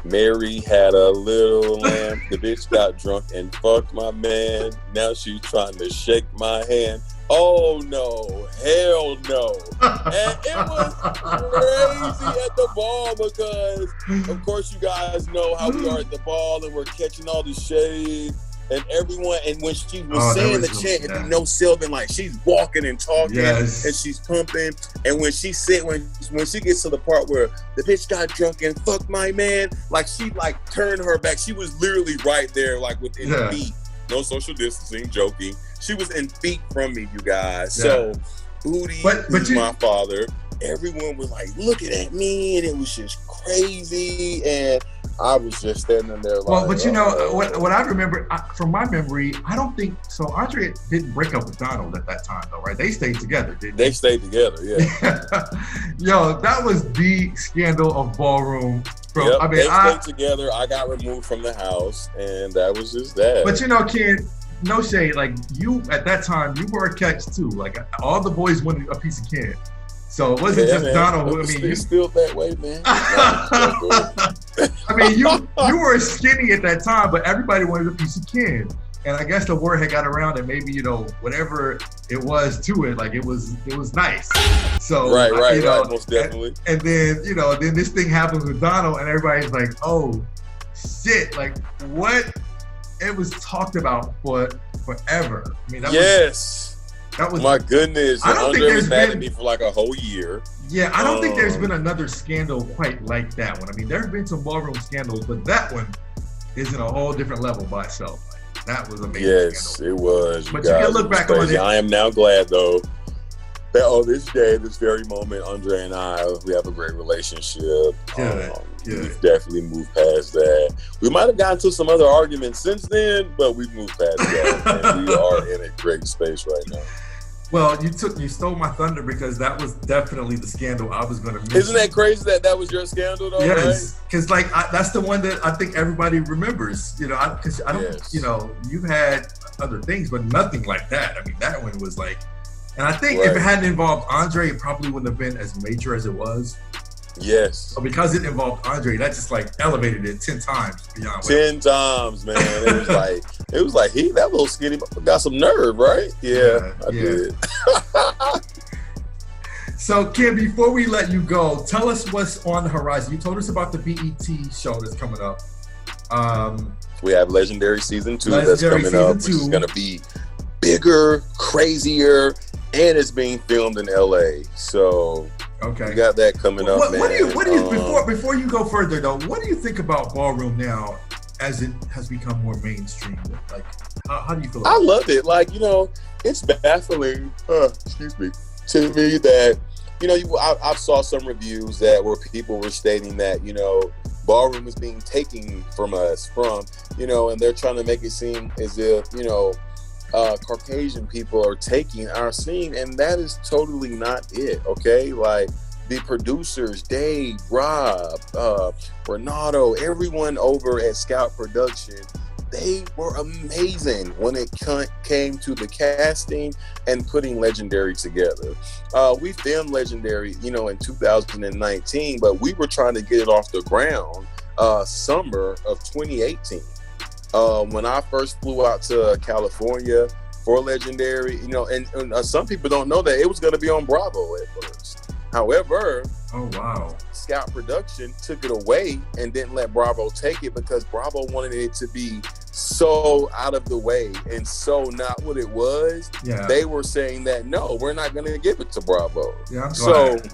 [SPEAKER 3] Mary had a little lamb. The bitch got drunk and fucked my man. Now she's trying to shake my hand. Oh no, hell no. And it was crazy at the ball because, of course, you guys know how we are at the ball and we're catching all the shade and everyone. And when she was saying the chant, if you know Selvin, like she's walking and talking and she's pumping. And when she said, when she gets to the part where the bitch got drunk and fucked my man, like she like turned her back. She was literally right there, like within feet. No social distancing, joking. She was in feet from me, you guys. Yeah. So, Booty, who's my father, everyone was like looking at me, and it was just crazy. And I was just standing there like,
[SPEAKER 2] well, but you know, what I remember from my memory, I don't think so. Andre didn't break up with Donald at that time, though, right? They stayed together, didn't they?
[SPEAKER 3] They stayed together, yeah.
[SPEAKER 2] Yo, that was the scandal of Ballroom.
[SPEAKER 3] Yep, I mean, they stayed together. I got removed from the house, and that was just that.
[SPEAKER 2] But you know, Ken, no shade. Like you at that time, you were a catch too. Like all the boys wanted a piece of Ken. So it wasn't just Donald. I mean,
[SPEAKER 3] you still that way, man.
[SPEAKER 2] I mean, you were skinny at that time, but everybody wanted a piece of Ken. And I guess the word had got around that maybe, you know, whatever it was to it, like it was nice. So
[SPEAKER 3] right, most definitely.
[SPEAKER 2] And then, you know, then this thing happens with Donald, and everybody's like, oh shit, like what? It was talked about for forever. I mean, that was
[SPEAKER 3] my goodness. I don't think there's been me for like a whole year.
[SPEAKER 2] Yeah, I don't think there's been another scandal quite like that one. I mean, there have been some ballroom scandals, but that one is in a whole different level by itself. Like, that was amazing.
[SPEAKER 3] Yes,
[SPEAKER 2] scandal.
[SPEAKER 3] It was.
[SPEAKER 2] But you can look back on it.
[SPEAKER 3] I am now glad though that on this day, this very moment, Andre and I, we have a great relationship. We've definitely moved past that. We might have gotten to some other arguments since then, but we've moved past that, and we are in a great space right now.
[SPEAKER 2] Well, you stole my thunder because that was definitely the scandal I was going to mention.
[SPEAKER 3] Isn't that crazy that was your scandal though?
[SPEAKER 2] Yes, because that's the one that I think everybody remembers. You know, because I don't. Yes. You know, you've had other things, but nothing like that. I mean, that one was like, and I think if
[SPEAKER 3] Right.
[SPEAKER 2] it hadn't involved Andre, it probably wouldn't have been as major as it was.
[SPEAKER 3] Yes.
[SPEAKER 2] But because it involved Andre, that just like elevated it 10 times beyond. what-
[SPEAKER 3] 10 times, man. It was like he, that little skinny got some nerve, right? Yeah, I did.
[SPEAKER 2] So, Kim, before we let you go, tell us what's on the horizon. You told us about the BET show that's coming up.
[SPEAKER 3] We have Legendary Season 2 that's
[SPEAKER 2] Legendary
[SPEAKER 3] coming up,
[SPEAKER 2] Season
[SPEAKER 3] which is
[SPEAKER 2] 2.
[SPEAKER 3] going to be bigger, crazier, and it's being filmed in LA. So
[SPEAKER 2] Okay.
[SPEAKER 3] we got that coming up, man.
[SPEAKER 2] What do you before you go further though? What do you think about Ballroom now, as it has become more mainstream? Like, how do you feel?
[SPEAKER 3] I
[SPEAKER 2] About
[SPEAKER 3] love it. Like, it's baffling. Excuse me, to me that I saw some reviews that where people were stating that Ballroom is being taken from us, and they're trying to make it seem as if Caucasian people are taking our scene, and that is totally not it. Okay, like the producers, Dave, Rob, Renato, everyone over at Scout Production, they were amazing when it came to the casting and putting Legendary together. We filmed Legendary, in 2019, but we were trying to get it off the ground summer of 2018. When I first flew out to California for Legendary, and some people don't know that it was going to be on Bravo at first. However,
[SPEAKER 2] oh wow,
[SPEAKER 3] Scout Production took it away and didn't let Bravo take it because Bravo wanted it to be so out of the way and so not what it was.
[SPEAKER 2] Yeah.
[SPEAKER 3] They were saying that, no, we're not going to give it to Bravo.
[SPEAKER 2] Yeah, I'm
[SPEAKER 3] so
[SPEAKER 2] glad.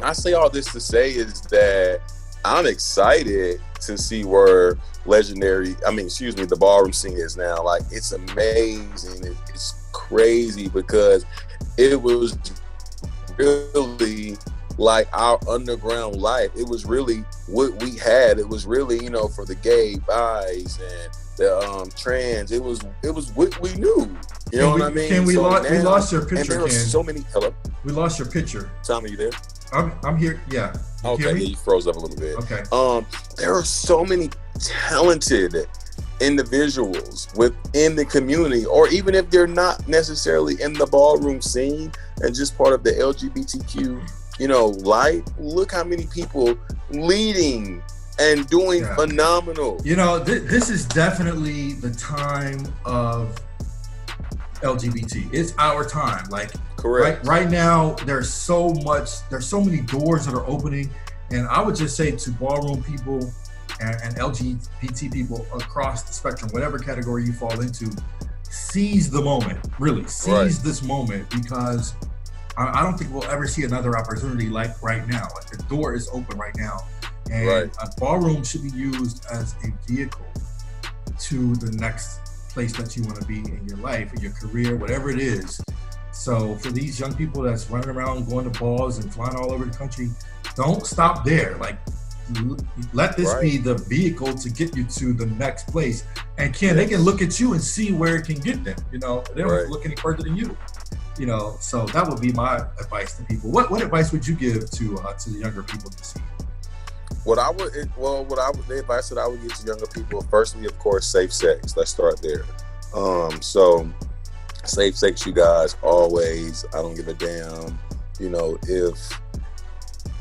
[SPEAKER 3] I say all this to say is that I'm excited to see where the Ballroom scene is now. Like, it's amazing. It's crazy because it was really like our underground life. It was really what we had. It was really, for the gay, bis, and the trans. It was what we knew. You know what I mean?
[SPEAKER 2] Ken, we lost your
[SPEAKER 3] And
[SPEAKER 2] picture,
[SPEAKER 3] there are
[SPEAKER 2] Ken.
[SPEAKER 3] so many. Hello,
[SPEAKER 2] We lost your picture.
[SPEAKER 3] Tom, are you there?
[SPEAKER 2] I'm here. Yeah. You
[SPEAKER 3] Okay,
[SPEAKER 2] hear
[SPEAKER 3] yeah,
[SPEAKER 2] me?
[SPEAKER 3] you froze up a little bit.
[SPEAKER 2] Okay.
[SPEAKER 3] There are so many talented individuals within the community, or even if they're not necessarily in the ballroom scene and just part of the LGBTQ, life. Look how many people leading and doing phenomenal.
[SPEAKER 2] This is definitely the time of LGBT. It's our time. Like,
[SPEAKER 3] Correct.
[SPEAKER 2] Right now, there's so many doors that are opening, and I would just say to ballroom people and LGBT people across the spectrum, whatever category you fall into, seize the moment. Really, seize this moment, because I don't think we'll ever see another opportunity like right now. Like, the door is open right now, and a ballroom should be used as a vehicle to the next place that you want to be in your life, in your career, whatever it is. So for these young people that's running around, going to balls and flying all over the country, don't stop there. Like, let this be the vehicle to get you to the next place. And they can look at you and see where it can get them. They don't have to look any further than you. So that would be my advice to people. What advice would you give to the younger people to see?
[SPEAKER 3] The advice that I would give to younger people, firstly, of course, safe sex. Let's start there. So safe sex, you guys, always. I don't give a damn. If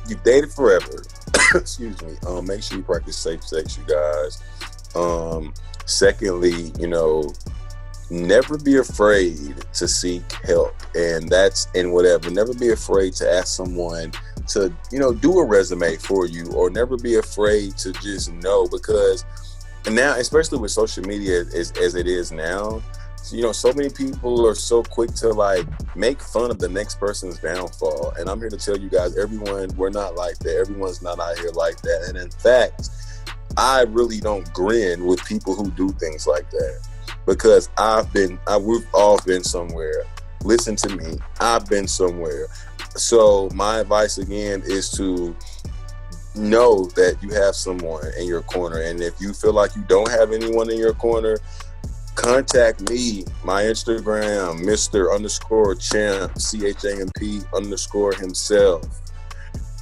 [SPEAKER 3] you've dated forever, excuse me, make sure you practice safe sex, you guys. Secondly, never be afraid to seek help, and that's in whatever. Never be afraid to ask someone to, do a resume for you, or never be afraid to just know, because now, especially with social media as it is now, so many people are so quick to like make fun of the next person's downfall. And I'm here to tell you guys, we're not like that. Everyone's not out here like that. And in fact, I really don't grin with people who do things like that, because we've all been somewhere. Listen to me. I've been somewhere. So my advice again is to know that you have someone in your corner. And if you feel like you don't have anyone in your corner, contact me. My Instagram, Mr._Champ, CHAMP_ himself.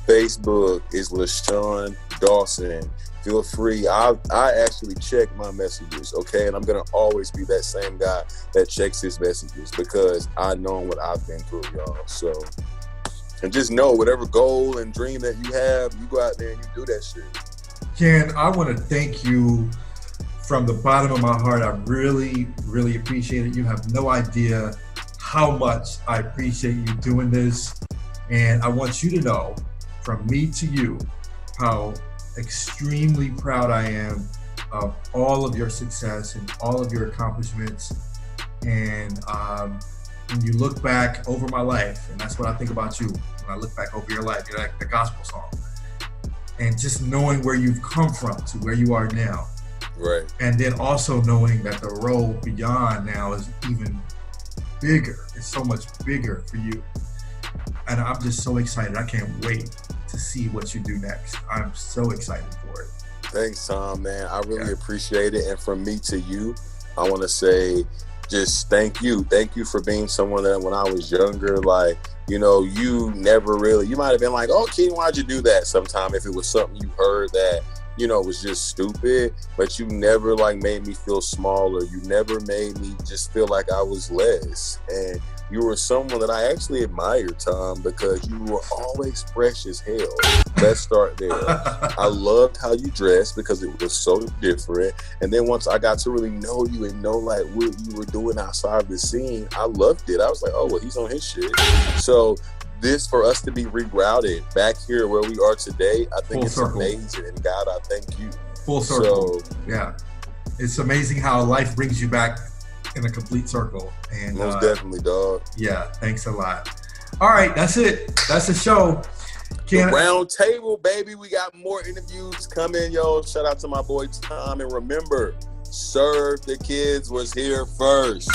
[SPEAKER 3] Facebook is LaShawn Dawson. feel free. I actually check my messages, okay? And I'm gonna always be that same guy that checks his messages because I know what I've been through, y'all. So, and just know whatever goal and dream that you have, you go out there and you do that shit.
[SPEAKER 2] Ken, I want to thank you from the bottom of my heart. I really, really appreciate it. You have no idea how much I appreciate you doing this. And I want you to know, from me to you, how extremely proud I am of all of your success and all of your accomplishments. And when you look back over my life, and that's what I think about you, when I look back over your life, you're like the gospel song. And just knowing where you've come from to where you are now.
[SPEAKER 3] Right.
[SPEAKER 2] And then also knowing that the road beyond now is even bigger. It's so much bigger for you. And I'm just so excited. I can't wait to see what you do next. I'm so excited for it.
[SPEAKER 3] Thanks, Tom, man. I really appreciate it. And from me to you, I want to say just thank you. Thank you for being someone that when I was younger, like, you know, you never really, you might have been like, oh, Keaton, why'd you do that sometime if it was something you heard that, you know, was just stupid, but you never like made me feel smaller. You never made me just feel like I was less. And you were someone that I actually admired, Tom, because you were always fresh as hell. Let's start there. I loved how you dressed because it was so different. And then once I got to really know you and know like what you were doing outside of the scene, I loved it. I was like, oh, well, he's on his shit. So this, for us to be rerouted back here where we are today, I think it's amazing. And God, I thank you.
[SPEAKER 2] Full circle. So, yeah. It's amazing how life brings you back in a complete circle. And
[SPEAKER 3] most definitely, dog.
[SPEAKER 2] Yeah, thanks a lot. All right, that's it. That's the show.
[SPEAKER 3] The round table, baby. We got more interviews coming, yo. Shout out to my boy Tom. And remember, Serve the Kids was here first.